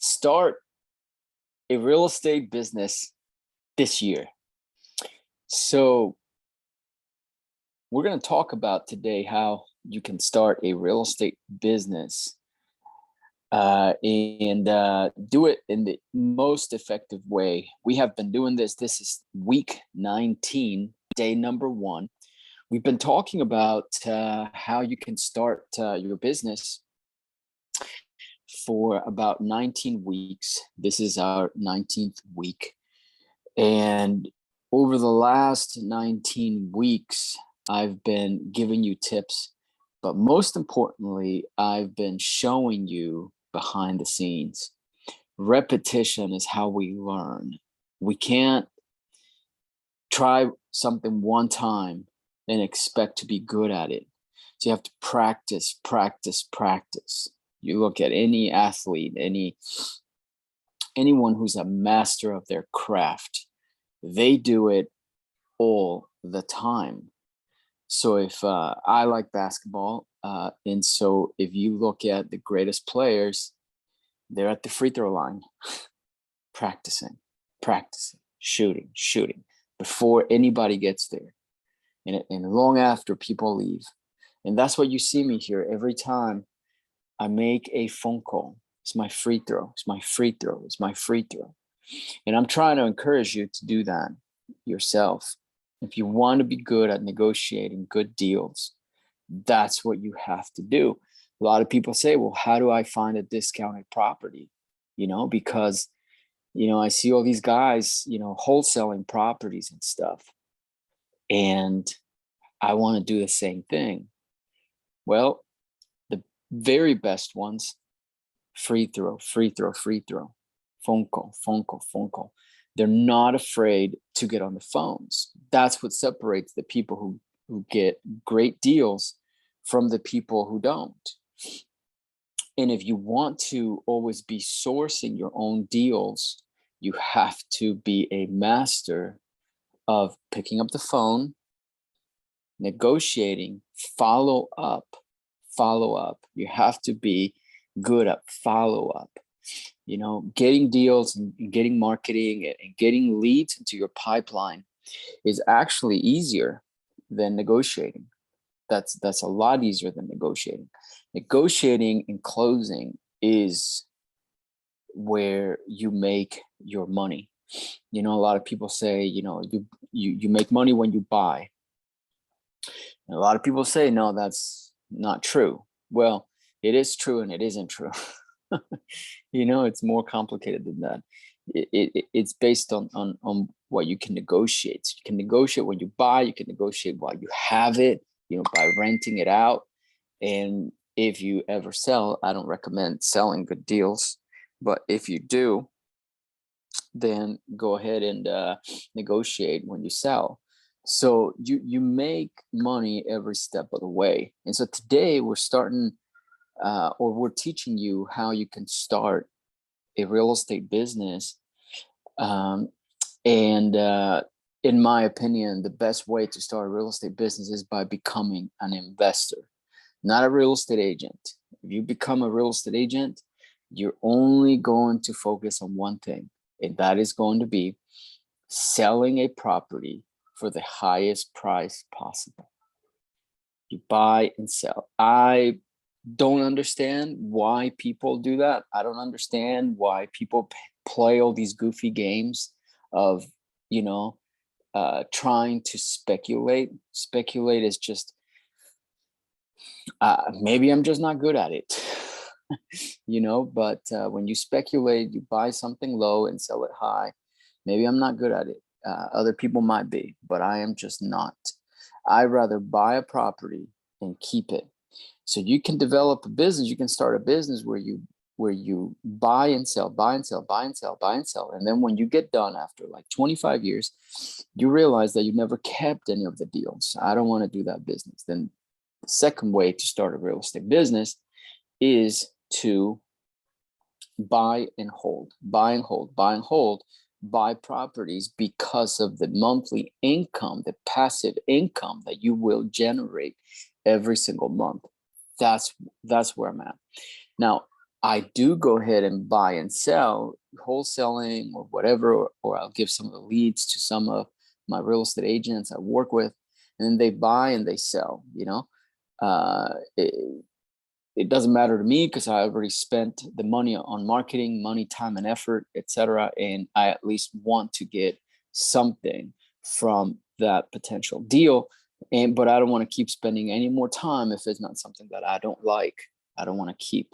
start a real estate business this year. So we're going to talk about today how you can start a real estate business and do it in the most effective way. We have been doing this. This is week 19, day number 1. We've been talking about how you can start your business for about 19 weeks. This is our 19th week. And over the last 19 weeks, I've been giving you tips, but most importantly, I've been showing you behind the scenes. Repetition is how we learn. We can't try something one time and expect to be good at it. So you have to practice, practice, practice. You look at any athlete, anyone who's a master of their craft, they do it all the time. So if I like basketball, and so if you look at the greatest players, they're at the free throw line, practicing, shooting before anybody gets there, and long after people leave. And that's what you see me here every time I make a phone call. It's my free throw. It's my free throw. It's my free throw. And I'm trying to encourage you to do that yourself. If you want to be good at negotiating good deals, that's what you have to do. A lot of people say, well, how do I find a discounted property? Because, I see all these guys, wholesaling properties and stuff. And I want to do the same thing. Well, the very best ones, free throw, phone call. They're not afraid to get on the phones. That's what separates the people who get great deals from the people who don't. And if you want to always be sourcing your own deals, you have to be a master of picking up the phone, negotiating, follow up. You have to be good at follow up. Getting deals and getting marketing and getting leads into your pipeline is actually easier than negotiating. That's a lot easier than negotiating. Negotiating and closing is where you make your money. A lot of people say, you make money when you buy. And a lot of people say, no, that's not true. Well, it is true and it isn't true. It's more complicated than that. It's based on what you can negotiate. So you can negotiate when you buy, you can negotiate while you have it, by renting it out. And if you ever sell, I don't recommend selling good deals, but if you do, then go ahead and negotiate when you sell. So you make money every step of the way. And so today we're starting or we're teaching you how you can start a real estate business. And in my opinion, the best way to start a real estate business is by becoming an investor, not a real estate agent. If you become a real estate agent, you're only going to focus on one thing, and that is going to be selling a property for the highest price possible. You buy and sell. I don't understand why people do that. I don't understand why people play all these goofy games of, trying to speculate. Speculate is just, maybe I'm just not good at it, but when you speculate, you buy something low and sell it high. Maybe I'm not good at it. Other people might be, but I am just not. I'd rather buy a property and keep it. So you can develop a business. You can start a business where you buy and sell. And then when you get done after like 25 years, you realize that you never kept any of the deals. I don't want to do that business. Then the second way to start a real estate business is to buy and hold, buy properties because of the monthly income, the passive income that you will generate every single month. That's where I'm at. Now, I do go ahead and buy and sell, wholesaling or whatever, or I'll give some of the leads to some of my real estate agents I work with, and then they buy and they sell, it doesn't matter to me because I already spent the money on marketing, money, time, and effort, etc. And I at least want to get something from that potential deal. But I don't want to keep spending any more time if it's not something that I don't like. I don't want to keep.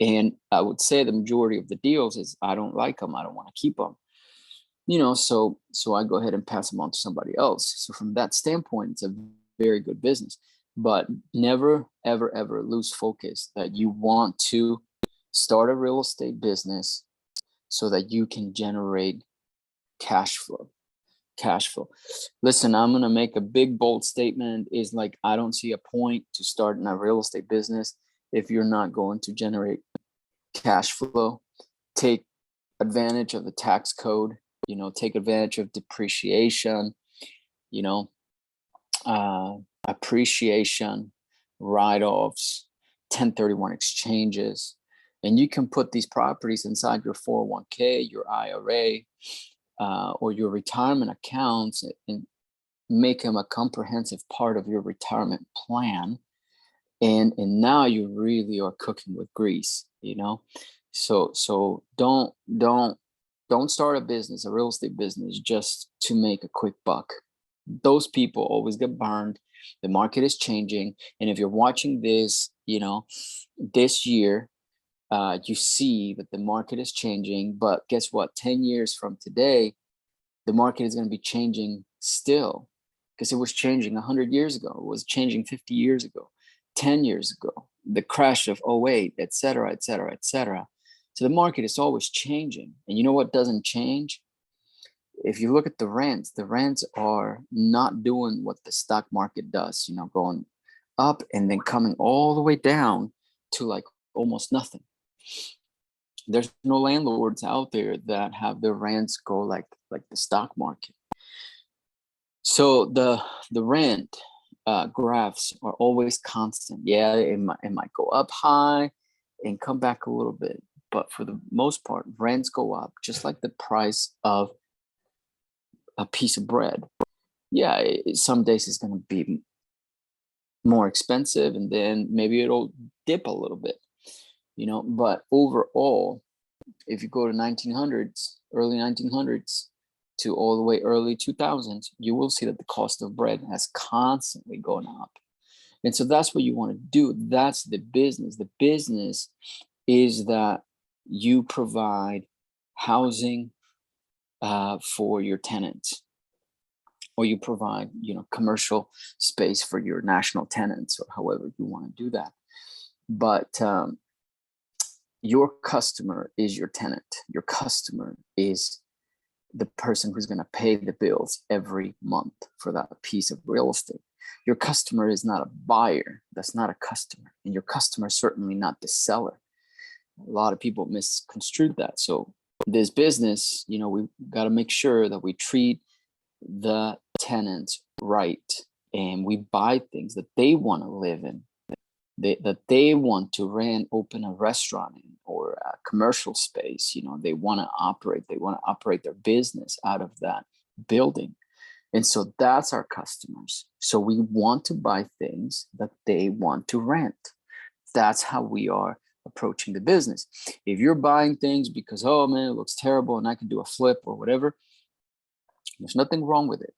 And I would say the majority of the deals is I don't like them. I don't want to keep them. So I go ahead and pass them on to somebody else. So from that standpoint, it's a very good business. But never, ever, ever lose focus that you want to start a real estate business so that you can generate cash flow. Listen, I'm going to make a big, bold statement is like, I don't see a point to starting a real estate business if you're not going to generate cash flow. Take advantage of the tax code, take advantage of depreciation, appreciation, write-offs, 1031 exchanges, and you can put these properties inside your 401k, your IRA, or your retirement accounts, and make them a comprehensive part of your retirement plan. And now you really are cooking with grease, So don't start a business, a real estate business, just to make a quick buck. Those people always get burned. The market is changing. And if you're watching this, this year, you see that the market is changing. But guess what? 10 years from today, the market is going to be changing still, because it was changing 100 years ago. It was changing 50 years ago, 10 years ago, the crash of 08, et cetera, et cetera, et cetera. So the market is always changing. And you know what doesn't change? If you look at the rents are not doing what the stock market does, going up and then coming all the way down to like almost nothing. There's no landlords out there that have their rents go like the stock market. So the rent graphs are always constant. Yeah, it might go up high and come back a little bit, but for the most part, rents go up just like the price of a piece of bread. Yeah, some days it's going to be more expensive, and then maybe it'll dip a little bit, but overall, if you go to 1900s, early 1900s to all the way early 2000s, you will see that the cost of bread has constantly gone up. And so that's what you want to do. That's the business. The business is that you provide housing for your tenants, or you provide, commercial space for your national tenants, or however you want to do that. But your customer is your tenant. Your customer is the person who's going to pay the bills every month for that piece of real estate. Your customer is not a buyer. That's not a customer. And your customer is certainly not the seller. A lot of people misconstrue that. So this business, we've got to make sure that we treat the tenants right, and we buy things that they want to live in, that they want to open a restaurant in, or a commercial space. They want to operate their business out of that building. And so that's our customers. So we want to buy things that they want to rent. That's how we are approaching the business. If you're buying things because, oh man, it looks terrible and I can do a flip or whatever, there's nothing wrong with it.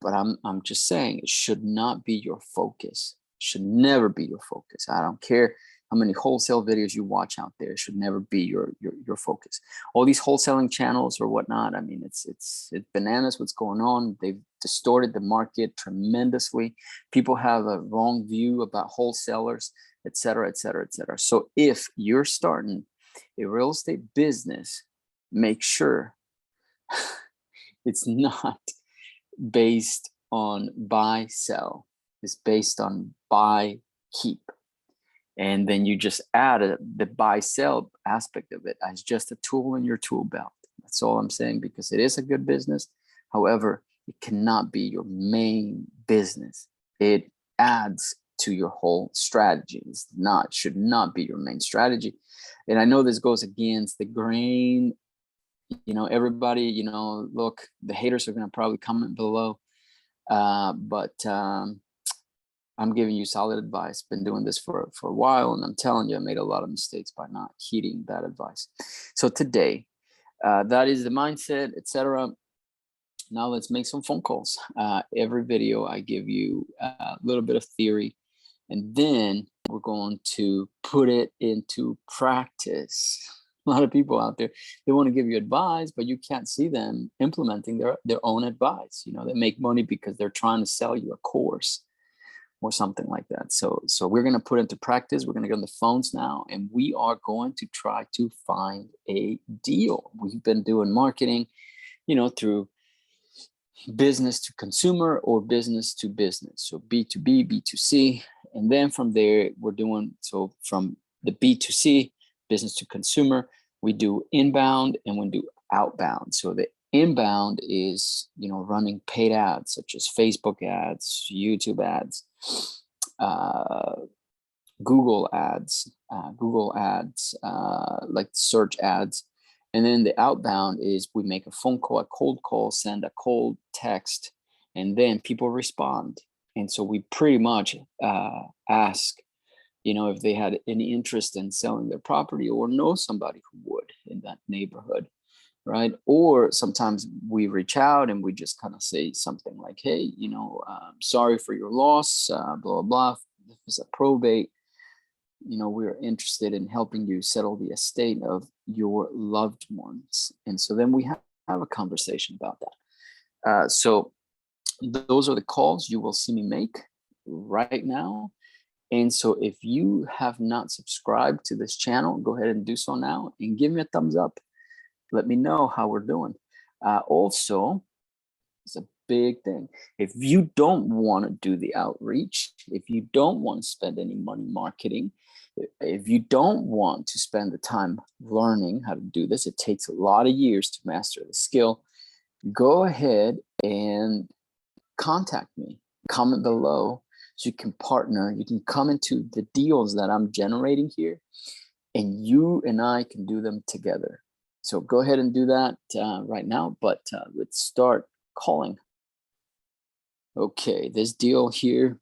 But I'm just saying, it should not be your focus. It should never be your focus. I don't care how many wholesale videos you watch out there. It should never be your focus. All these wholesaling channels or whatnot, I mean, it's bananas what's going on. They've distorted the market tremendously. People have a wrong view about wholesalers, et cetera, et cetera, et cetera. So if you're starting a real estate business, make sure it's not based on buy, sell. It's based on buy, keep. And then you just add the buy, sell aspect of it as just a tool in your tool belt. That's all I'm saying, because it is a good business. However, it cannot be your main business. It adds to your whole strategy. Should not be your main strategy. And I know this goes against the grain. Everybody, look, the haters are going to probably comment below. But I'm giving you solid advice. Been doing this for a while, and I'm telling you, I made a lot of mistakes by not heeding that advice. So today, that is the mindset, etc. Now let's make some phone calls. Every video, I give you a little bit of theory, and then we're going to put it into practice. A lot of people out there, they want to give you advice, but you can't see them implementing their own advice. They make money because they're trying to sell you a course or something like that. So we're going to put into practice. We're going to get on the phones now, and we are going to try to find a deal. We've been doing marketing, through business to consumer or business to business. So B2B, B2C. And then from there, we're doing, so from the B2C, business to consumer, we do inbound and we do outbound. So the inbound is, running paid ads such as Facebook ads, YouTube ads, Google ads, like search ads. And then the outbound is we make a phone call, a cold call, send a cold text, and then people respond. And so we pretty much ask, if they had any interest in selling their property or know somebody who would in that neighborhood, right? Or sometimes we reach out and we just kind of say something like, hey, sorry for your loss, blah, blah, blah. This is a probate. We're interested in helping you settle the estate of your loved ones. And so then we have a conversation about that. So those are the calls you will see me make right now. And so if you have not subscribed to this channel, go ahead and do so now and give me a thumbs up. Let me know how we're doing. Also, it's a big thing. If you don't want to do the outreach, if you don't want to spend any money marketing, if you don't want to spend the time learning how to do this, it takes a lot of years to master the skill. Go ahead and contact me. Comment below so you can partner. You can come into the deals that I'm generating here, and you and I can do them together. So go ahead and do that right now, but let's start calling. Okay, this deal here,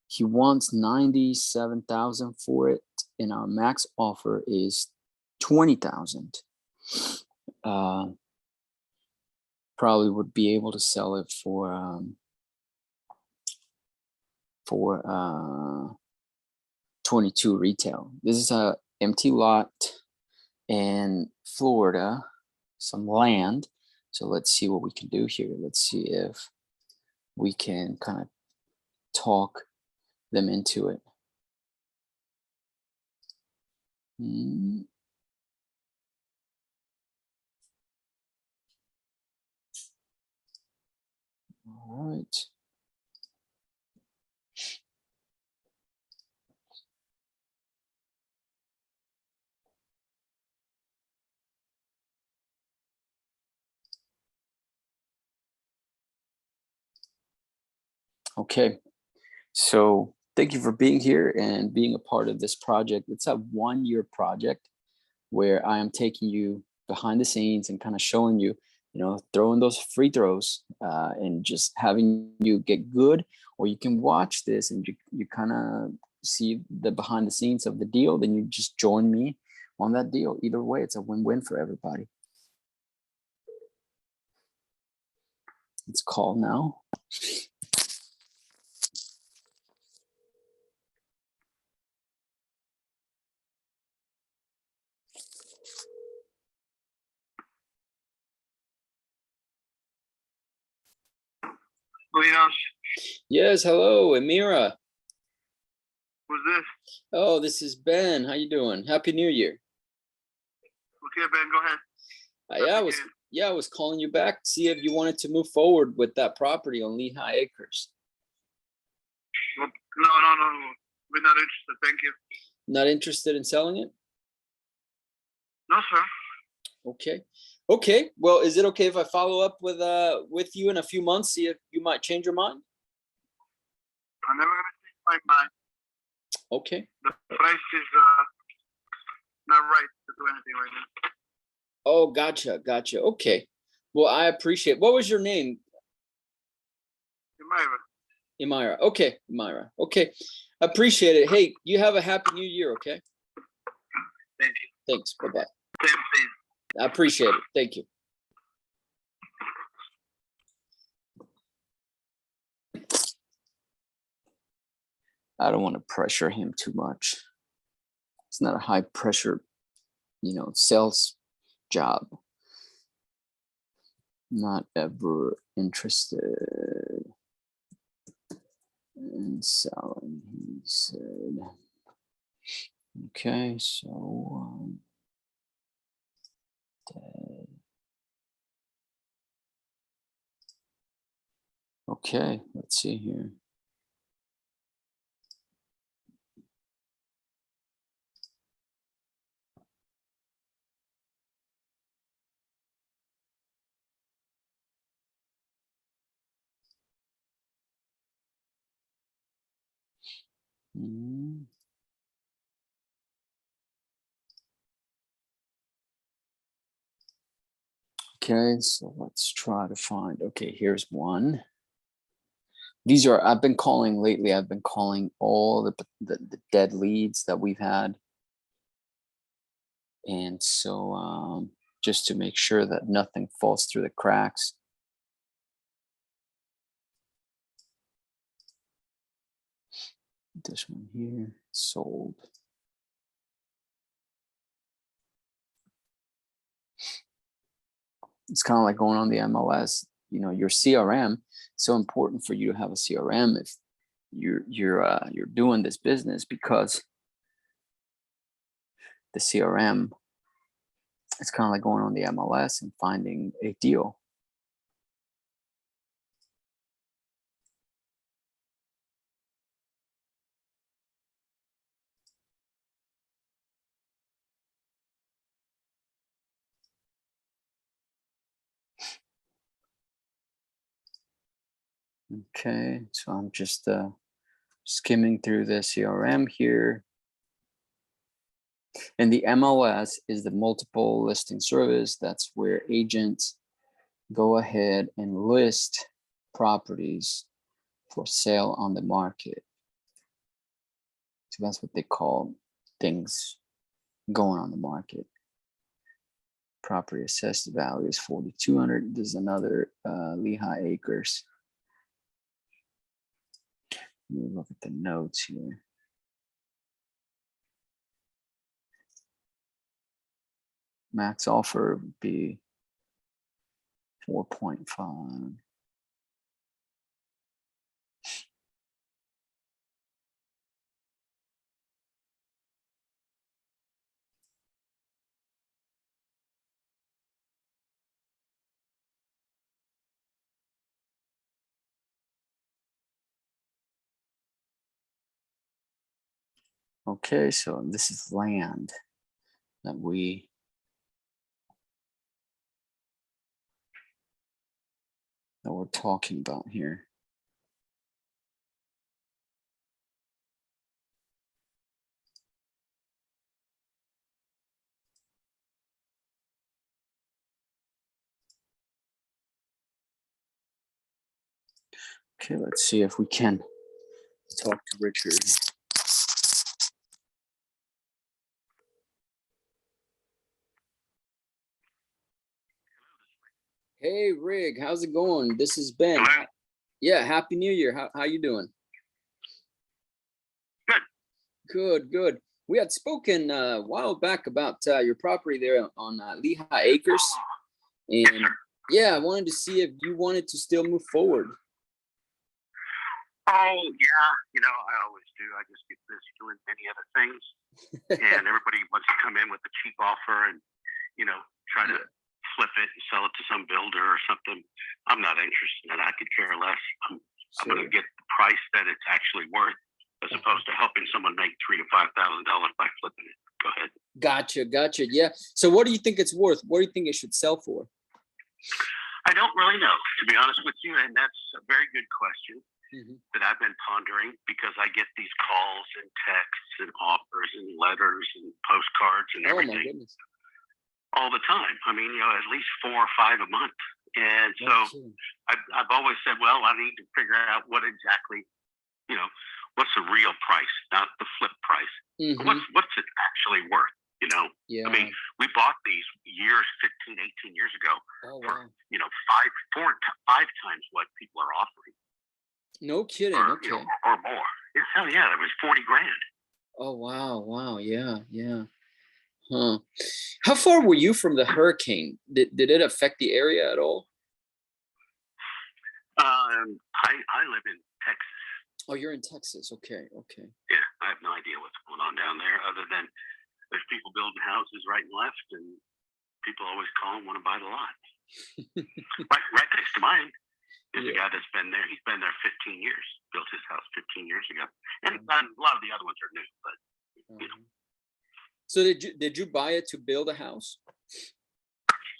he wants 97,000 for it, and our max offer is 20,000. Probably would be able to sell it for 22 retail. This is a empty lot in Florida, some land. So let's see what we can do here. Let's see if we can kind of talk them into it. All right. Okay, so thank you for being here and being a part of this project. It's a 1-year project where I am taking you behind the scenes and kind of showing you, throwing those free throws and just having you get good. Or you can watch this and you kind of see the behind the scenes of the deal. Then you just join me on that deal. Either way, it's a win-win for everybody. Let's call now. Yes, hello, Amira. Who's this? Oh, this is Ben. How you doing? Happy New Year. Okay, Ben, go ahead. I was calling you back to see if you wanted to move forward with that property on Lehigh Acres. Well, no. We're not interested. Thank you. Not interested in selling it? No, sir. Okay. Well, is it okay if I follow up with you in a few months, see if you might change your mind? I'm never gonna change my mind. Okay. The price is not right to do anything right now. Oh, gotcha. Okay. Well, I appreciate. What was your name? Imira. Okay, Imira. Okay. Appreciate it. Hey, you have a happy new year, okay? Thank you. Thanks. Bye-bye. Same, same. I appreciate it. Thank you. I don't want to pressure him too much. It's not a high pressure, sales job. Not ever interested in selling, he said. Okay, so okay, let's see here. Okay, so let's try to find, okay, here's one. These are, I've been calling lately, I've been calling all the dead leads that we've had. And so just to make sure that nothing falls through the cracks. This one here, sold. It's kind of like going on the MLS, your CRM. It's so important for you to have a CRM if you're doing this business, because the CRM, it's kind of like going on the MLS and finding a deal. Okay, so I'm just skimming through the CRM here. And the MLS is the multiple listing service. That's where agents go ahead and list properties for sale on the market. So that's what they call things going on the market. Property assessed value is 4,200. There's another Lehigh Acres. Let me look at the notes here. Max offer would be 4.5. Okay, so this is land that we're talking about here. Okay, let's see if we can talk to Richard. Hey, Rig, how's it going? This is Ben. Hello? Yeah, Happy New Year. How you doing? Good. We had spoken a while back about your property there on Lehigh Acres. And yeah, I wanted to see if you wanted to still move forward. Oh, yeah. I always do. I just get busy doing many other things. And everybody wants to come in with a cheap offer and, try to flip it and sell it to some builder or something. I'm not interested in that. I could care less. I'm going to get the price that it's actually worth, as opposed to helping someone make $3,000 to $5,000 by flipping it. Go ahead. Gotcha. Yeah. So what do you think it's worth? What do you think it should sell for? I don't really know, to be honest with you. And that's a very good question. that I've been pondering, because I get these calls and texts and offers and letters and postcards and Oh my everything goodness. all the time. I mean, at least 4 or 5 a month. And so I've always said, well, I need to figure out what exactly, what's the real price, not the flip price. What's it actually worth? Yeah. I mean, we bought these 15, 18 years ago for, 5 times what people are offering. No kidding. Or, Okay. Or more. Hell yeah, it was 40 grand. Oh, wow. Yeah. Huh. How far were you from the hurricane? Did it affect the area at all? I live in Texas. Oh, you're in Texas. Okay. Yeah, I have no idea what's going on down there, other than there's people building houses right and left, and people always call and want to buy the lot. right next to mine is a guy that's been there. He's been there 15 years. Built his house 15 years ago, and a lot of the other ones are new. But So did you buy it to build a house?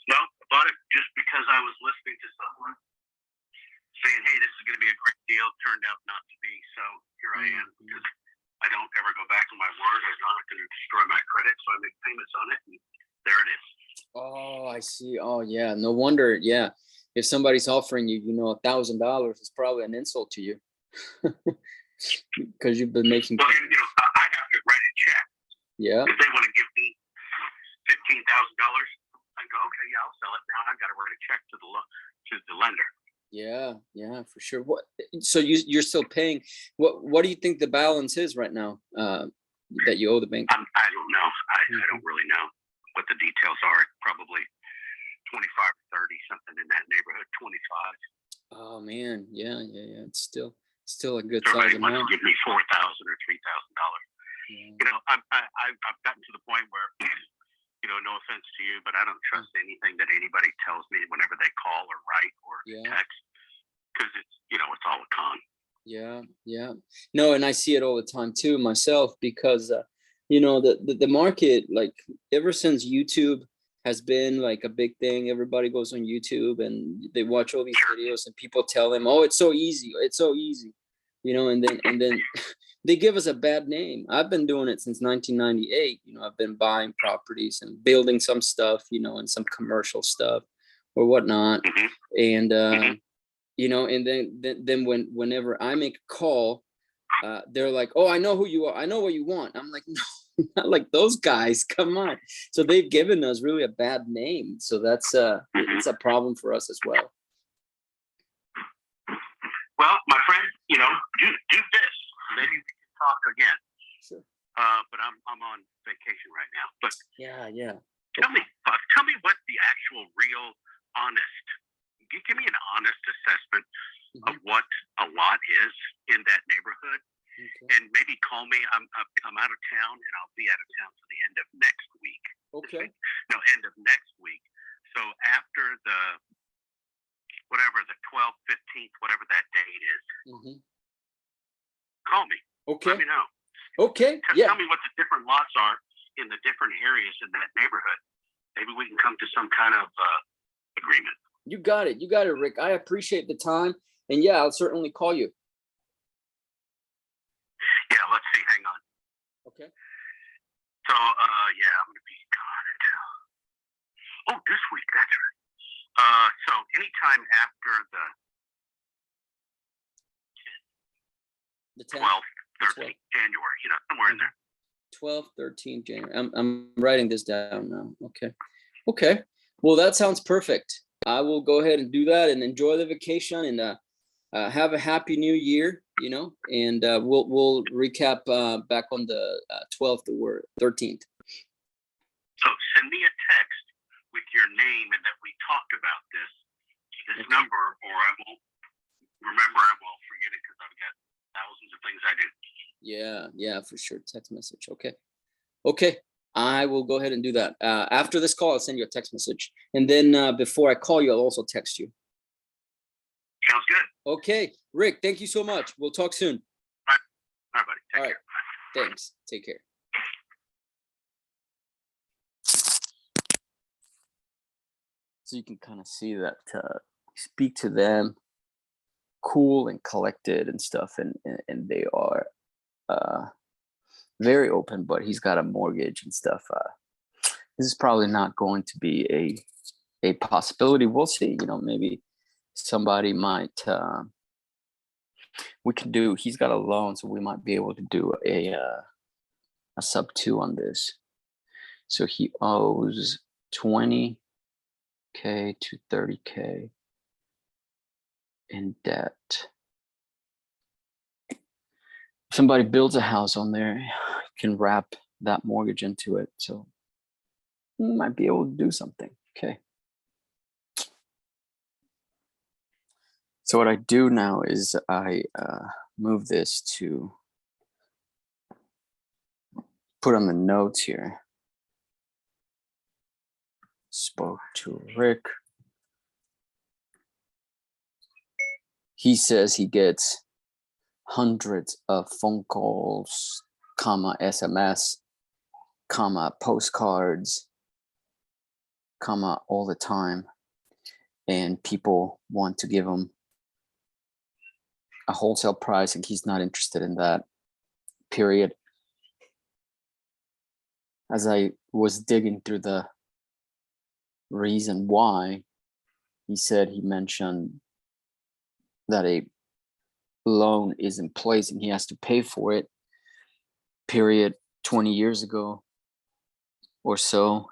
No, I bought it just because I was listening to someone saying, "Hey, this is going to be a great deal." Turned out not to be. So here I am, because I don't ever go back on my word. I'm not going to destroy my credit, so I make payments on it, and there it is. Oh, I see. Oh, yeah. No wonder. Yeah. If somebody's offering you, $1,000, it's probably an insult to you, because you've been making. Well, I have to write a check. Yeah. If they want to give me $15,000, I go, okay, yeah, I'll sell it. Now I've got to write a check to the lender. Yeah, for sure. So you're still paying. What do you think the balance is right now, that you owe the bank? I don't know. I don't really know what the details are. Probably 25 or 30, something in that neighborhood. 25. Oh man, yeah. It's still a good Somebody size wants amount. to give me $4,000 or $3,000. Yeah. I've gotten to the point where, no offense to you, but I don't trust anything that anybody tells me whenever they call or write or text, because it's all a con. Yeah. No, and I see it all the time too myself, because the market, like, ever since YouTube has been like a big thing, everybody goes on YouTube and they watch all these videos, and people tell them, "Oh, it's so easy. And then they give us a bad name. I've been doing it since 1998. I've been buying properties and building some stuff, and some commercial stuff or whatnot. And and then whenever I make a call, they're like, "Oh, I know who you are. I know what you want." I'm like, "No, not like those guys. Come on." So they've given us really a bad name. So that's it's a problem for us as well. Well, my friend, do this. Maybe we can talk again. Sure. But I'm on vacation right now. But yeah. Tell me what the actual real honest. Give me an honest assessment of what a lot is in that neighborhood, and maybe call me. I'm out of town, and I'll be out of town to the end of next week. Okay. No, end of next week. So after the 12th, 15th, whatever that date is, call me. Okay. Let me know. Okay. Tell me what the different lots are in the different areas in that neighborhood. Maybe we can come to some kind of agreement. You got it, Rick. I appreciate the time, and yeah, I'll certainly call you. Yeah, let's see. Hang on. Okay. So, I'm going to be gone until this week. That's right. So anytime after the 12th, 13th, January, somewhere in there. 12th, 13th January. I'm writing this down now. Okay. Well, that sounds perfect. I will go ahead and do that, and enjoy the vacation, and have a happy new year, and we'll recap back on the 12th or 13th. So send me a text with your name and that we talked about this number, or I won't remember. I won't forget it, because I've got thousands of things I do. Yeah, for sure. Text message. Okay. I will go ahead and do that. After this call, I'll send you a text message. And then before I call you, I'll also text you. Sounds good. Okay. Rick, thank you so much. We'll talk soon. All right, buddy. Take care. Thanks. Take care. So you can kind of see that speak to them cool and collected and stuff, and they are uh, very open. But he's got a mortgage and stuff. This is probably not going to be a possibility. We'll see. Maybe somebody might. We can do. He's got a loan, so we might be able to do a sub 2 on this. So he owes 20K to 30K in debt. If somebody builds a house on there, can wrap that mortgage into it. So you might be able to do something. Okay. So what I do now is I move this to put on the notes here. Spoke to Rick. He says he gets hundreds of phone calls, SMS, postcards, all the time. And people want to give him a wholesale price, and he's not interested in that, period. As I was digging through the reason why, he mentioned that a loan is in place and he has to pay for it, period. 20 years ago or so,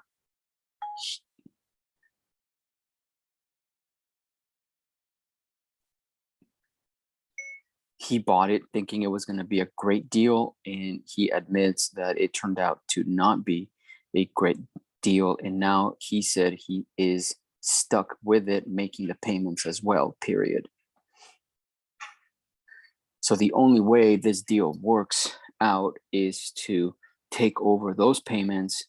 he bought it thinking it was going to be a great deal, and he admits that it turned out to not be a great deal, and now he said he is stuck with it, making the payments as well, period. So the only way this deal works out is to take over those payments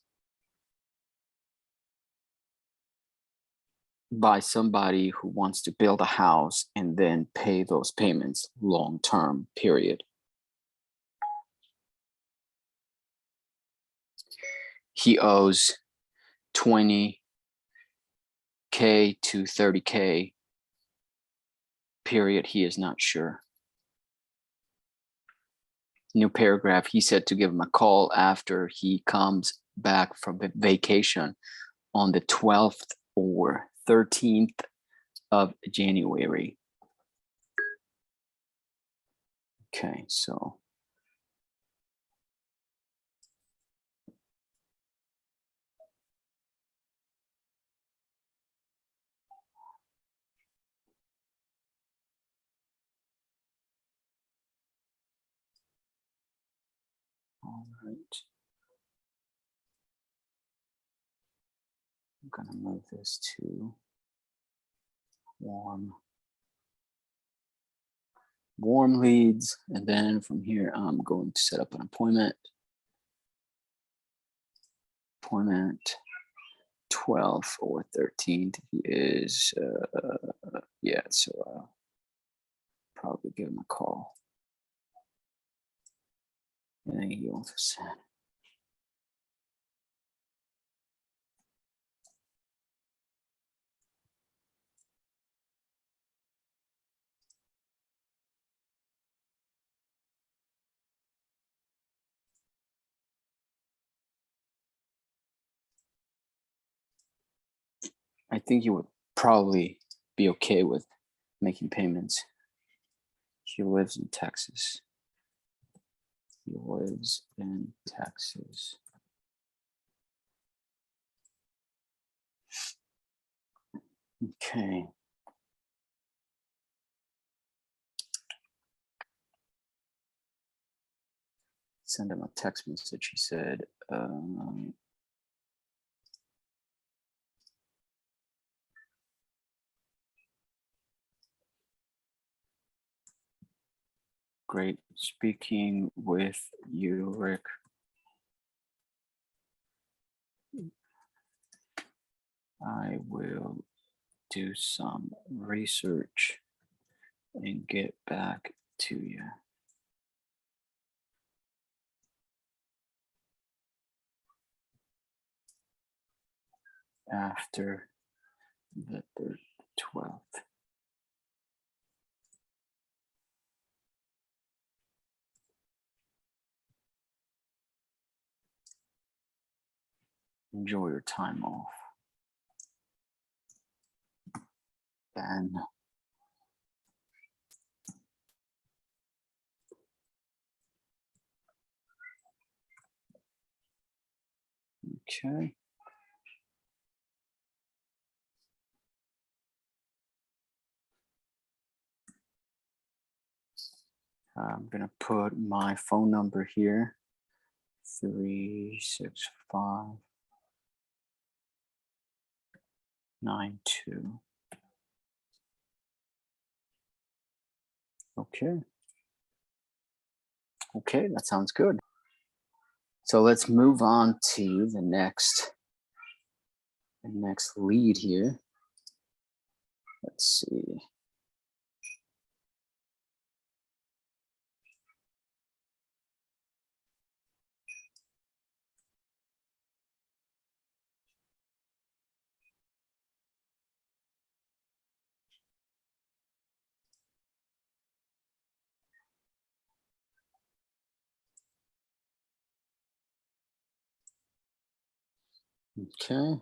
by somebody who wants to build a house and then pay those payments long term, period. He owes 20K to 30K, period. He is not sure. New paragraph. He said to give him a call after he comes back from vacation on the 12th or 13th of January. Okay, so all right. I'm gonna move this to warm leads, and then from here I'm going to set up an appointment 12th or 13th. He is yeah, so I'll probably give him a call, and then he also said I think he would probably be okay with making payments. He lives in Texas. Okay. Send him a text message. He said, great speaking with you, Rick. I will do some research and get back to you. After the 12th. Enjoy your time off. Ben. Okay. I'm gonna put my phone number here. 36592. Okay. Okay, that sounds good. So let's move on to the next lead here. Let's see. Okay.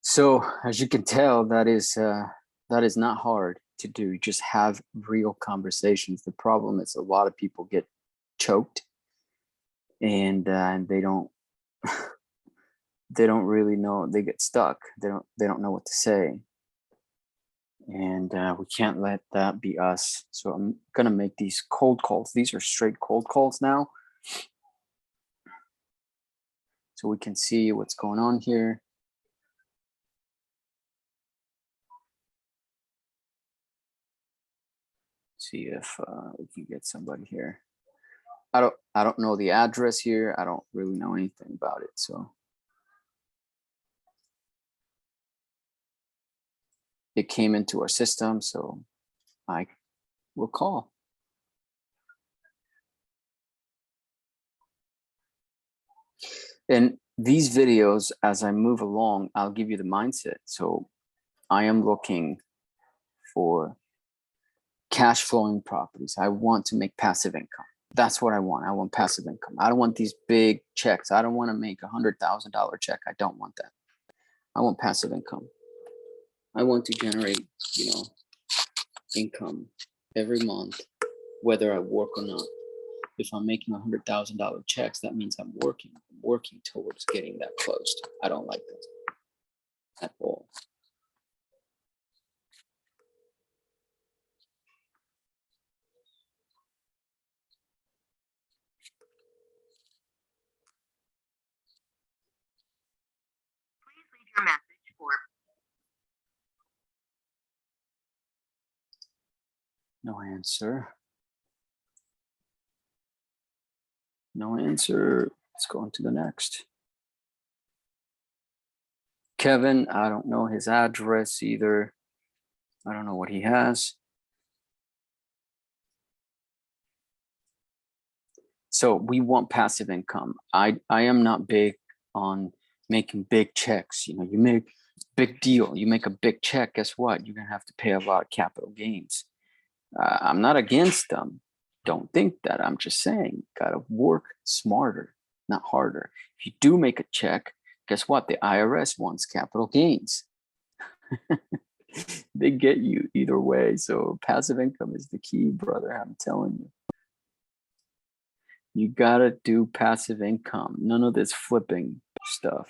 So as you can tell, that is not hard to do. Just have real conversations. The problem is a lot of people get choked, and they don't they don't really know. They get stuck. They don't know what to say, and we can't let that be us. So I'm gonna make these cold calls. These are straight cold calls now, so we can see what's going on here. See if we can get somebody here. I don't know the address here. I don't really know anything about it. So it came into our system, so I will call. And these videos, as I move along, I'll give you the mindset. So I am looking for cash flowing properties. I want to make passive income. That's what I want. I want passive income. I don't want these big checks. I don't want to make $100,000 check. I don't want that. I want passive income. I want to generate, income every month, whether I work or not. If I'm making $100,000 checks, that means I'm working towards getting that closed. I don't like that at all. Please leave your message for. No answer. No answer. Let's go on to the next. Kevin, I don't know his address either. I don't know what he has. So we want passive income. I am not big on making big checks. You make big deal, you make a big check, guess what? You're gonna have to pay a lot of capital gains. I'm not against them. Don't think that. I'm just saying, gotta work smarter, not harder. If you do make a check, guess what? The IRS wants capital gains. They get you either way. So passive income is the key, brother. I'm telling you. You gotta do passive income. None of this flipping stuff.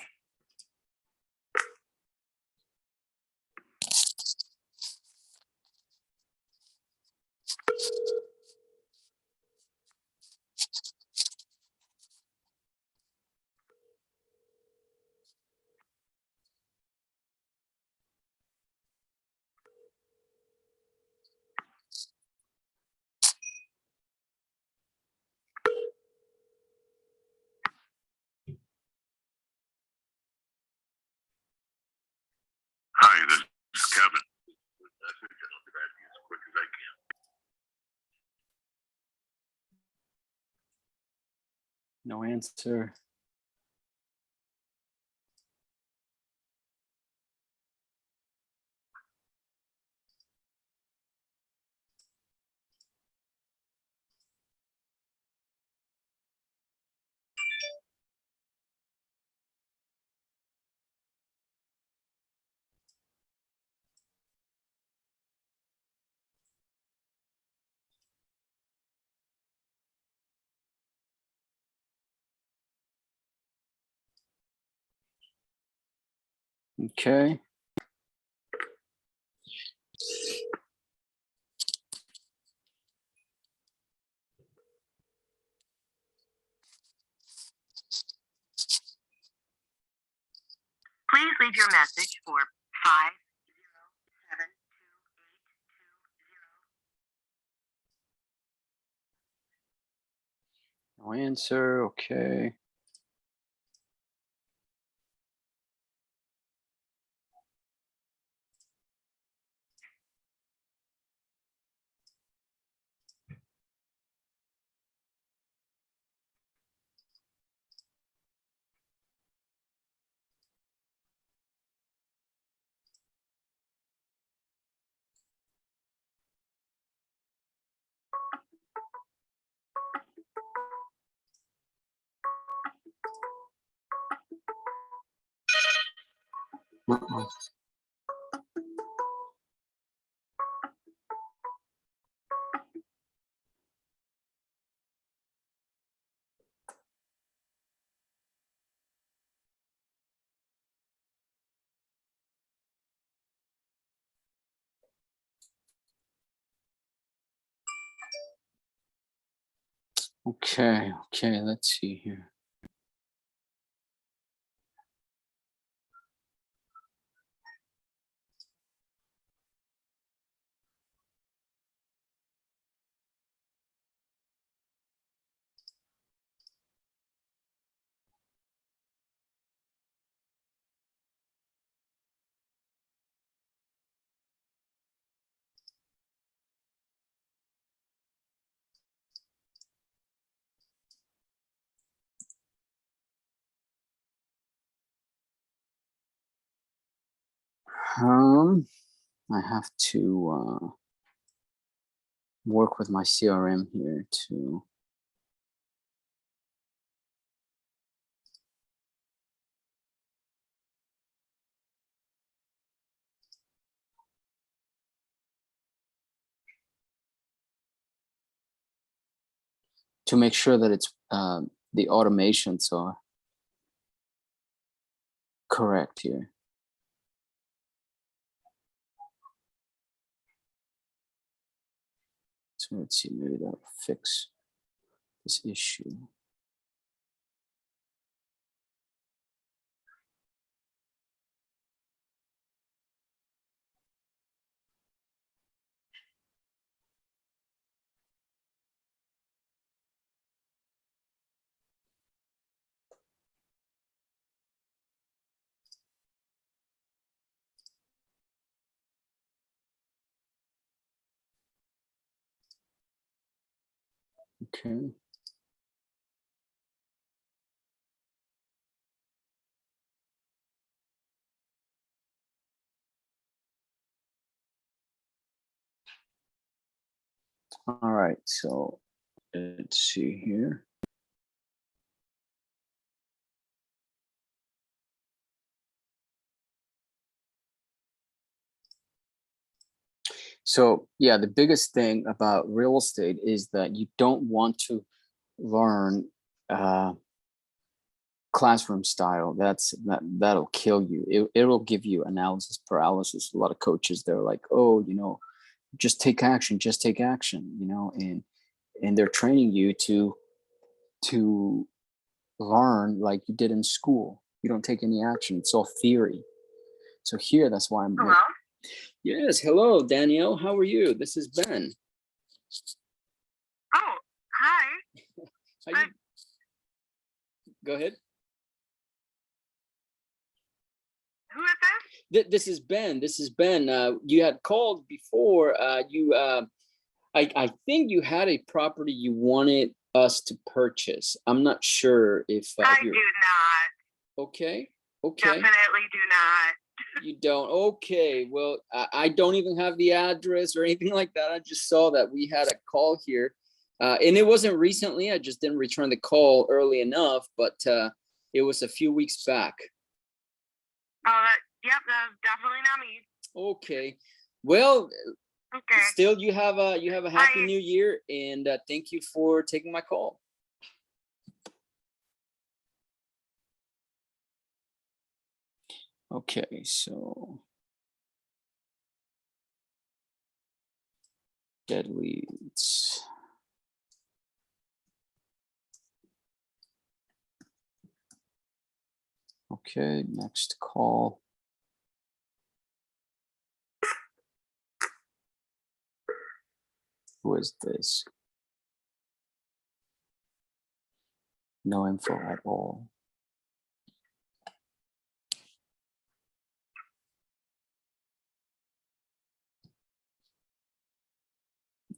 Hi, this is Kevin. I think I'll get back to you as quick as I can. No answer. Okay. Please leave your message for 5072820. No answer. Okay. Uh-uh. Okay. Okay. Let's see here. I have to work with my CRM here to make sure that it's the automations are correct here. So let's see, maybe that'll fix this issue. Okay. All right, so let's see here. So yeah, the biggest thing about real estate is that you don't want to learn classroom style. That'll kill you. It'll give you analysis paralysis. A lot of coaches, they're like, oh, just take action, and they're training you to learn like you did in school. You don't take any action. It's all theory. So here, that's why I'm. Hello? Yes, hello, Danielle. How are you? This is Ben. Oh, hi. How you? Go ahead. Who is this? This is Ben. This is Ben. You had called before. I think you had a property you wanted us to purchase. I'm not sure if I do not. Okay. Definitely do not. You don't. Okay. Well, I don't even have the address or anything like that. I just saw that we had a call here, and it wasn't recently. I just didn't return the call early enough, but it was a few weeks back. Oh, yep, that's definitely not me. Okay. Well, okay. Still, you have a happy new year, and thank you for taking my call. Okay, so dead leads. Okay, next call. Who is this? No info at all.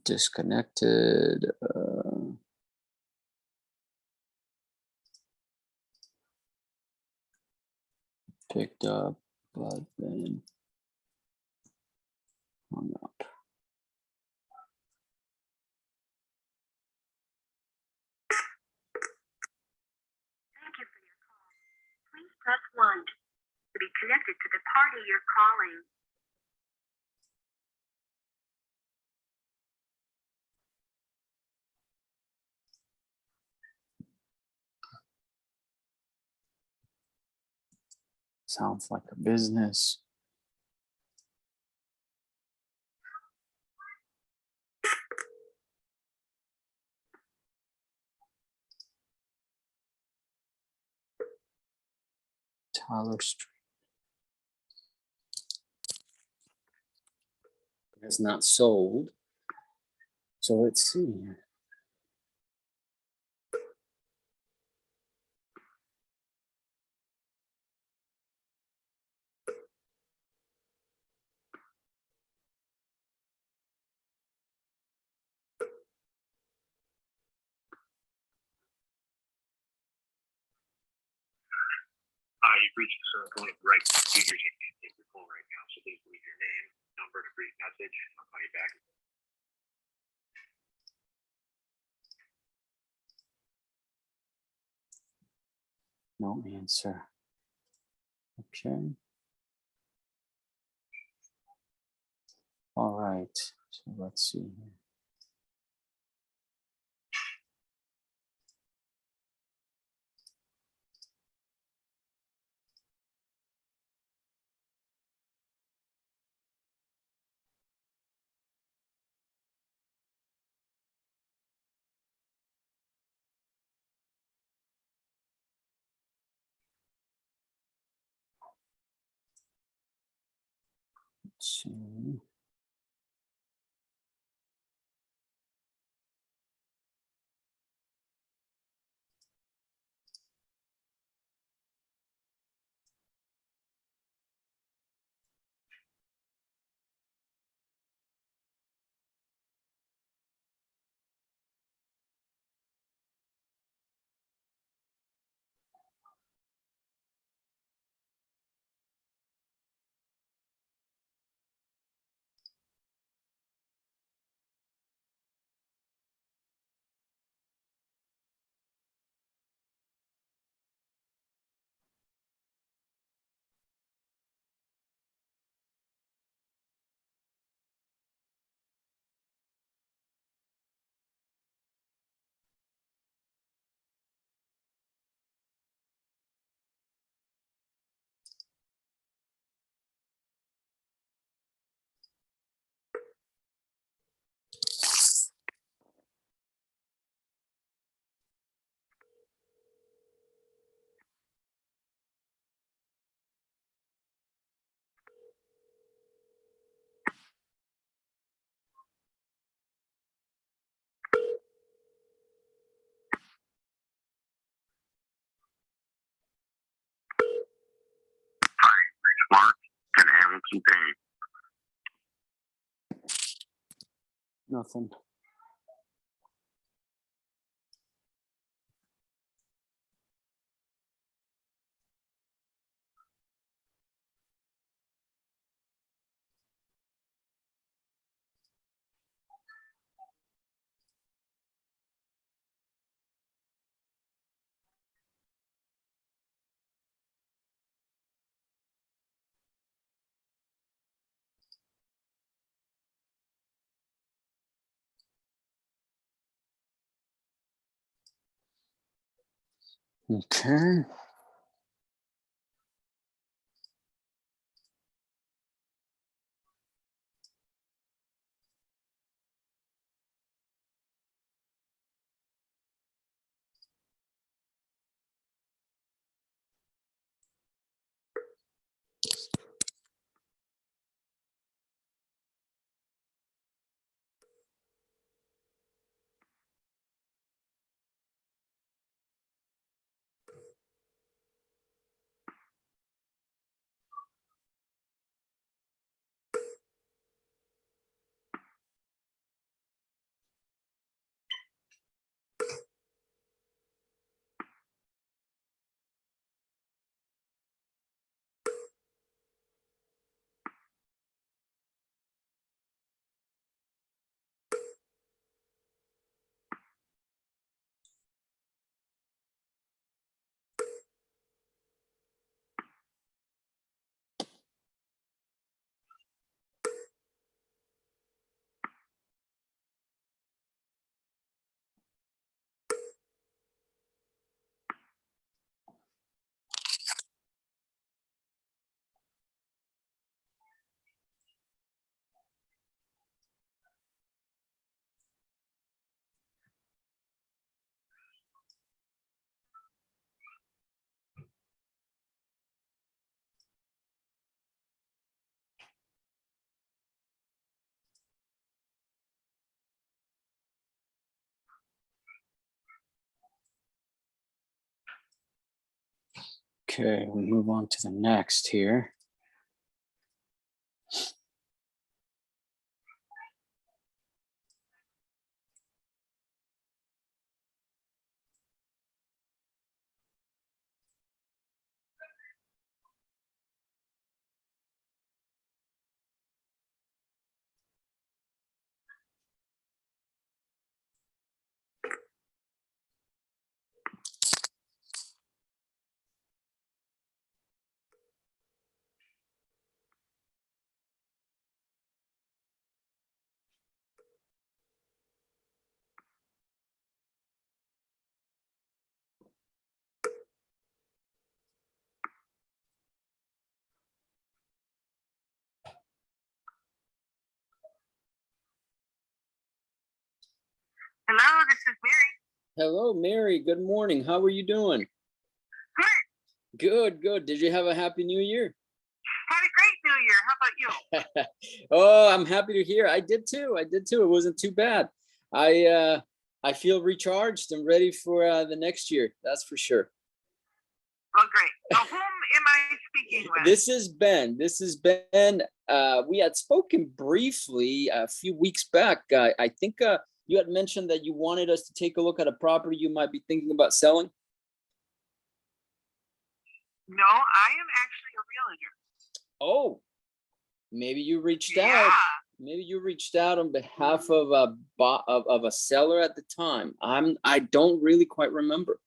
Disconnected. Picked up, but then hung up. Thank you for your call. Please press 1 to be connected to the party you're calling. Sounds like a business. Tyler Street. Has not sold. So let's see here. You've reached a certain point of right figures you can't take your phone right now. So please leave your name, number, and a brief message. I'll call you back. No answer. Okay. All right. So let's see here. Let's see. Mark and Hamilton Payne. Nothing. Okay. Okay, we move on to the next here. Hello, this is Mary. Hello, Mary. Good morning. How are you doing? Good. Good, good. Did you have a happy new year? Had a great New Year. How about you? Oh, I'm happy to hear. I did too. I did too. It wasn't too bad. I feel recharged and ready for the next year. That's for sure. Oh, great. Now, whom am I speaking with? This is Ben. This is Ben. We had spoken briefly a few weeks back. I think you had mentioned that you wanted us to take a look at a property you might be thinking about selling. No, I am actually a realtor. Oh, maybe you reached Yeah. out. Maybe you reached out on behalf of a seller at the time. I don't really quite remember.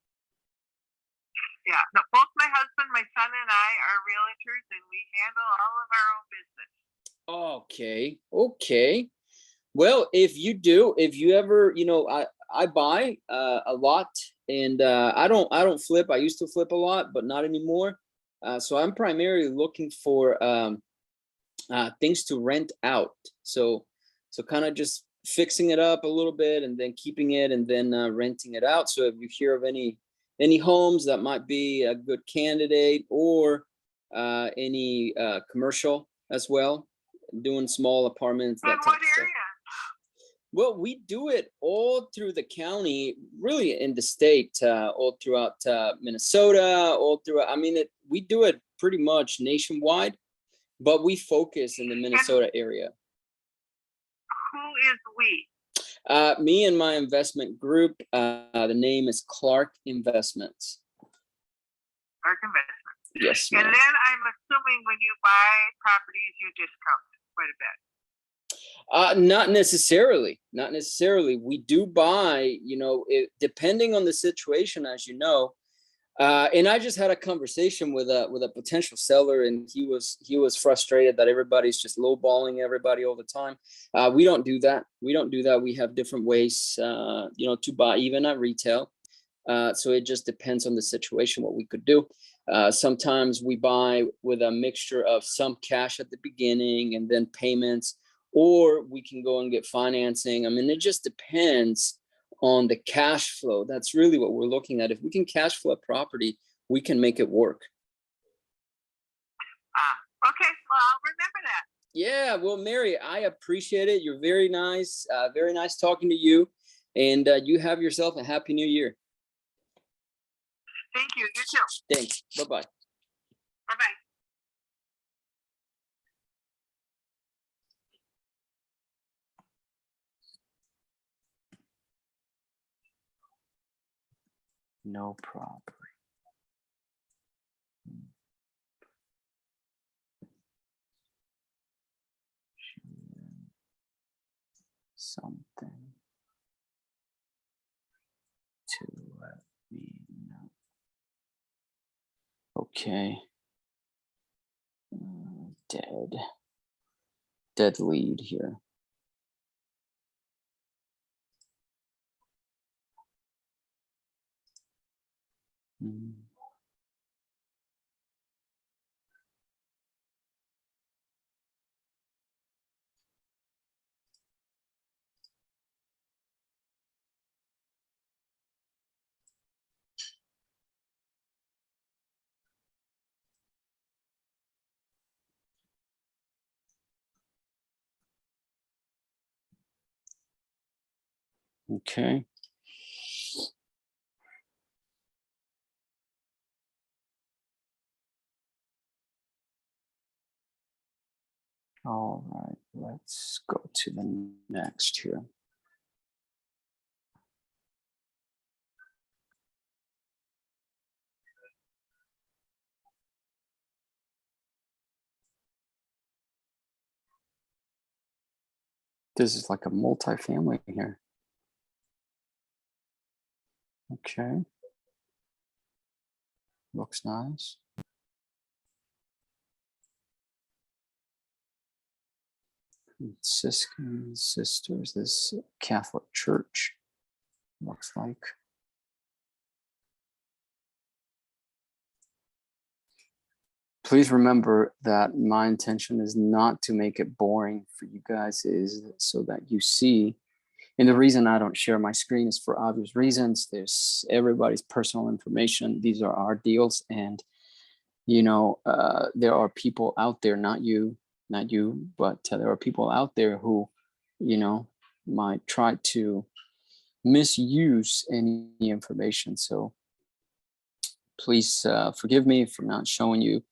Yeah. No, both my husband, my son, and I are realtors, and we handle all of our own business. Okay. Okay. Well, if you ever, I buy a lot, and I don't flip. I used to flip a lot, but not anymore. So I'm primarily looking for things to rent out. So kind of just fixing it up a little bit and then keeping it and then renting it out. So if you hear of any homes that might be a good candidate, or any commercial as well, doing small apartments, In that type what of stuff. area? Well, we do it all through the county, really in the state, all throughout Minnesota, all throughout. I mean, we do it pretty much nationwide, but we focus in the Minnesota area. Who is we? Me and my investment group. The name is Clark Investments. Our investment. Yes, And ma'am. then I'm assuming when you buy properties, you discount it quite a bit. Not necessarily. Not necessarily. We do buy, depending on the situation, as you know. And I just had a conversation with a potential seller, and he was frustrated that everybody's just lowballing everybody all the time. We don't do that. We don't do that. We have different ways, to buy, even at retail. So it just depends on the situation what we could do. Sometimes we buy with a mixture of some cash at the beginning and then payments, or we can go and get financing. I mean, it just depends on the cash flow. That's really what we're looking at. If we can cash flow a property, we can make it work. Okay, well, I'll remember that. Yeah, well, Mary, I appreciate it. You're very nice. Very nice talking to you. And you have yourself a happy new year. Thank you. You too. Thanks. Bye-bye. Bye-bye. No problem. Something to let me know. Okay. Dead lead here. Okay. All right, let's go to the next here. This is like a multi-family here. Okay. Looks nice. Franciscan sisters, this Catholic church looks like. Please remember that my intention is not to make it boring for you guys, is so that you see. And the reason I don't share my screen is for obvious reasons. There's everybody's personal information. These are our deals. And, there are people out there, not you, but there are people out there who, might try to misuse any information. So please forgive me for not showing you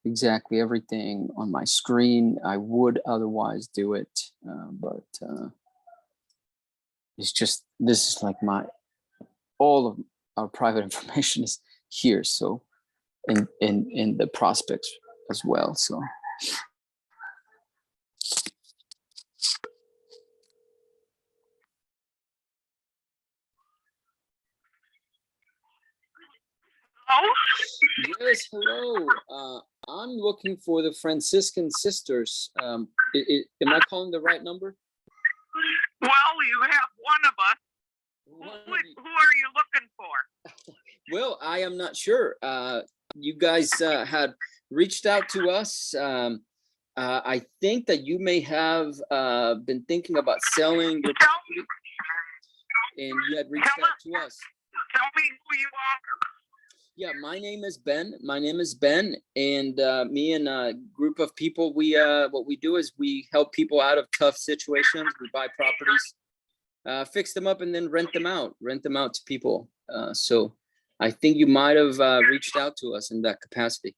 exactly everything on my screen. I would otherwise do it, but it's just, this is like all of our private information is here. So, in the prospects as well. So. Oh, Yes, hello. I'm looking for the Franciscan sisters. Am I calling the right number? well, you have one of us. Who are you looking for? Well, I am not sure. You guys had reached out to us. I think that you may have been thinking about selling your property, and you had reached out to us. Tell me who you are. Yeah, my name is Ben. And me and a group of people, what we do is we help people out of tough situations. We buy properties, fix them up, and then rent them out to people. So I think you might have reached out to us in that capacity.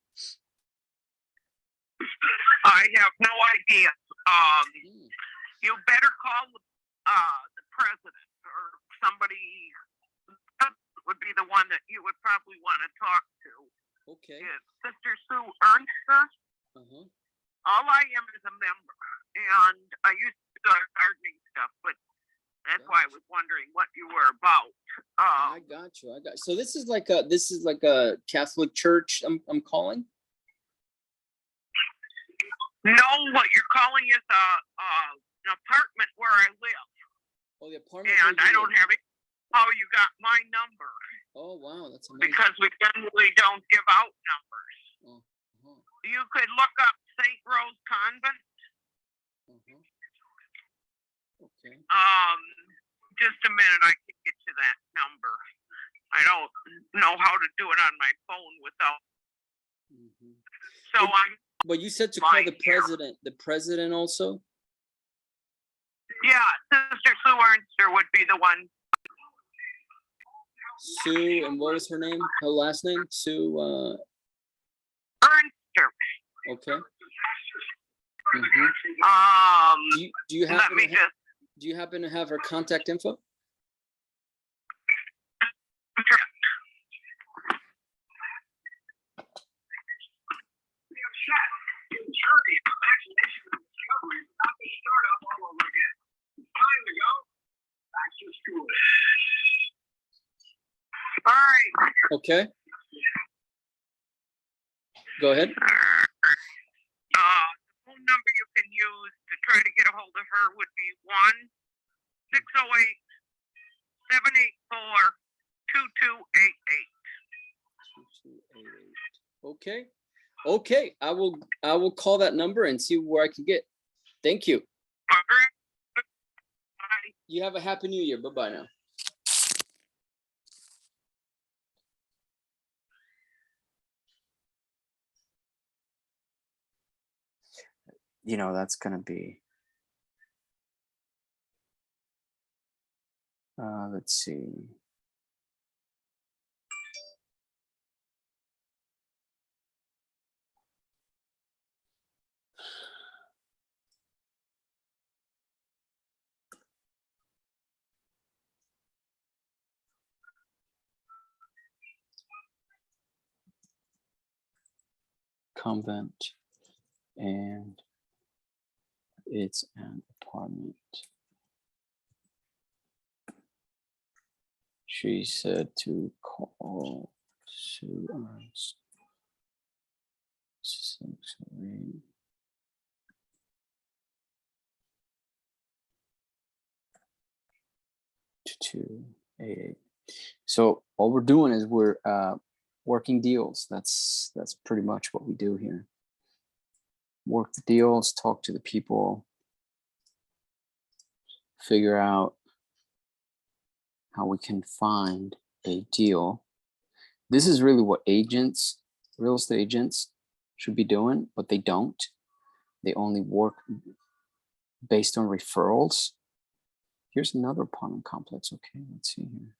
I have no idea. You better call the president or somebody. Would be the one that you would probably want to talk to. Okay. Is Sister Sue Ernster. All I am is a member, and I used to do gardening stuff, but that's why I was wondering what you were about. I got you. So this is like a Catholic church. I'm calling. No, what you're calling is an apartment where I live. Oh, the apartment. And I don't have it. How you got my number? Oh wow, that's amazing. Because we generally don't give out numbers. You could look up St. Rose Convent. Okay. Just a minute, I can get to that number. I don't know how to do it on my phone without. So But you said to call the president. The president also. Yeah, Sister Sue Ernster would be the one. Sue, and what was her name? Her last name? Sue. Ernster. Okay. Do you happen to have her contact info? All right. Okay. Go ahead. The phone number you can use to try to get a hold of her would be Okay.1-608-784-2288. Okay. I will call that number and see where I can get. Thank you. All right. Bye. You have a happy new year. Bye-bye now. That's going to be, let's see. convent, and it's an apartment. She said to call Sue Ernst 608 2288. So all we're doing is we're working deals. That's pretty much what we do here. Work the deals, talk to the people, figure out how we can find a deal. This is really what agents, real estate agents, should be doing, but they don't. They only work based on referrals. Here's another apartment complex. Okay, let's see here.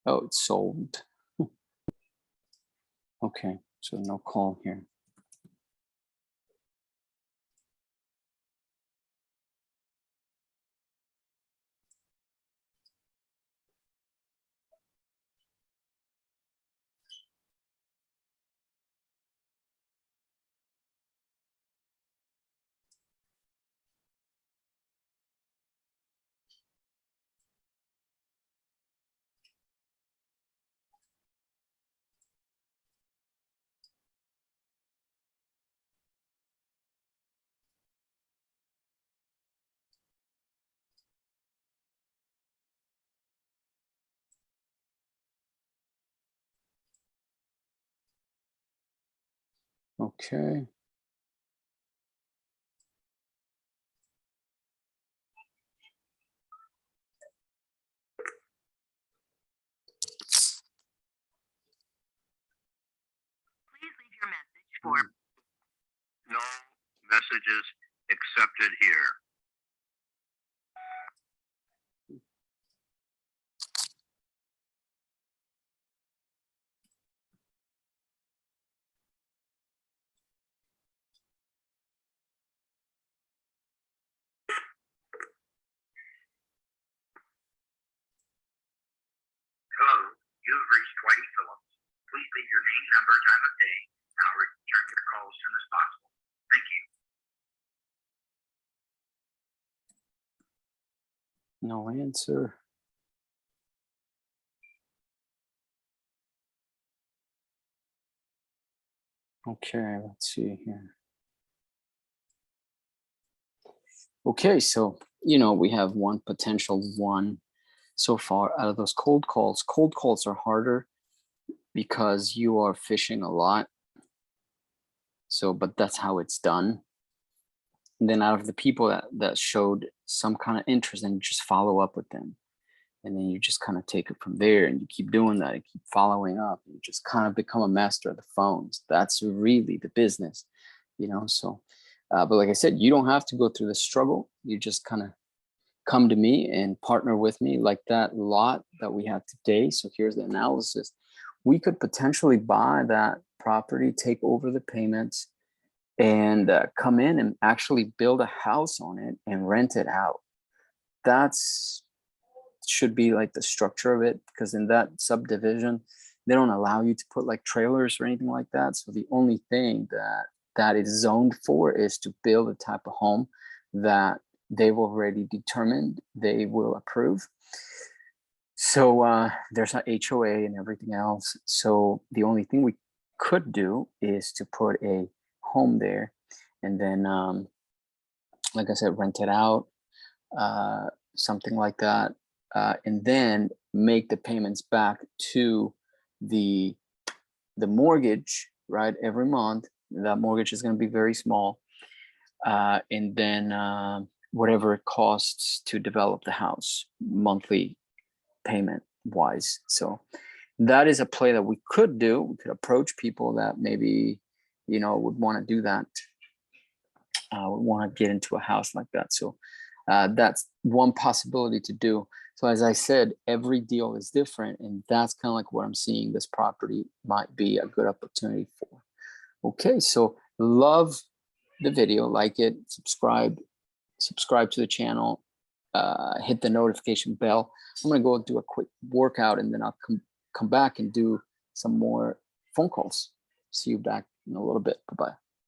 Oh, it's sold. Okay, so no call here. Okay. Please leave your message for No messages accepted here. Hello, you've reached Whitey Phillips. Please leave your name, number, time of day, and I'll return your call as soon as possible. Thank you. No answer. Okay, let's see here. Okay, so, you know, we have one potential one so far out of those cold calls. Cold calls are harder because you are fishing a lot. So, but that's how it's done. And then out of the people that showed some kind of interest, and you just follow up with them. And then you just kind of take it from there, and you keep doing that and keep following up. You just kind of become a master of the phones. That's really the business, you know? So, but like I said, you don't have to go through the struggle. You just kind of come to me and partner with me, like that lot that we have today. So here's the analysis. We could potentially buy that property, take over the payments, and come in and actually build a house on it and rent it out. That's should be like the structure of it, because in that subdivision, they don't allow you to put like trailers or anything like that. So the only thing that is zoned for is to build a type of home that they've already determined they will approve. So there's an HOA and everything else. So the only thing we could do is to put a home there, and then like I said, rent it out, something like that, and then make the payments back to the mortgage, right, every month. That mortgage is going to be very small, and then whatever it costs to develop the house monthly payment wise. So that is a play that we could do. We could approach people that maybe, you know, would want to do that, would want to get into a house like that. So that's one possibility to do. So as I said, every deal is different, and that's kind of like what I'm seeing this property might be a good opportunity for. Okay, so love the video, like it, subscribe to the channel, hit the notification bell. I'm gonna go do a quick workout, and then I'll come back and do some more phone calls. See you back in a little bit. Bye-bye.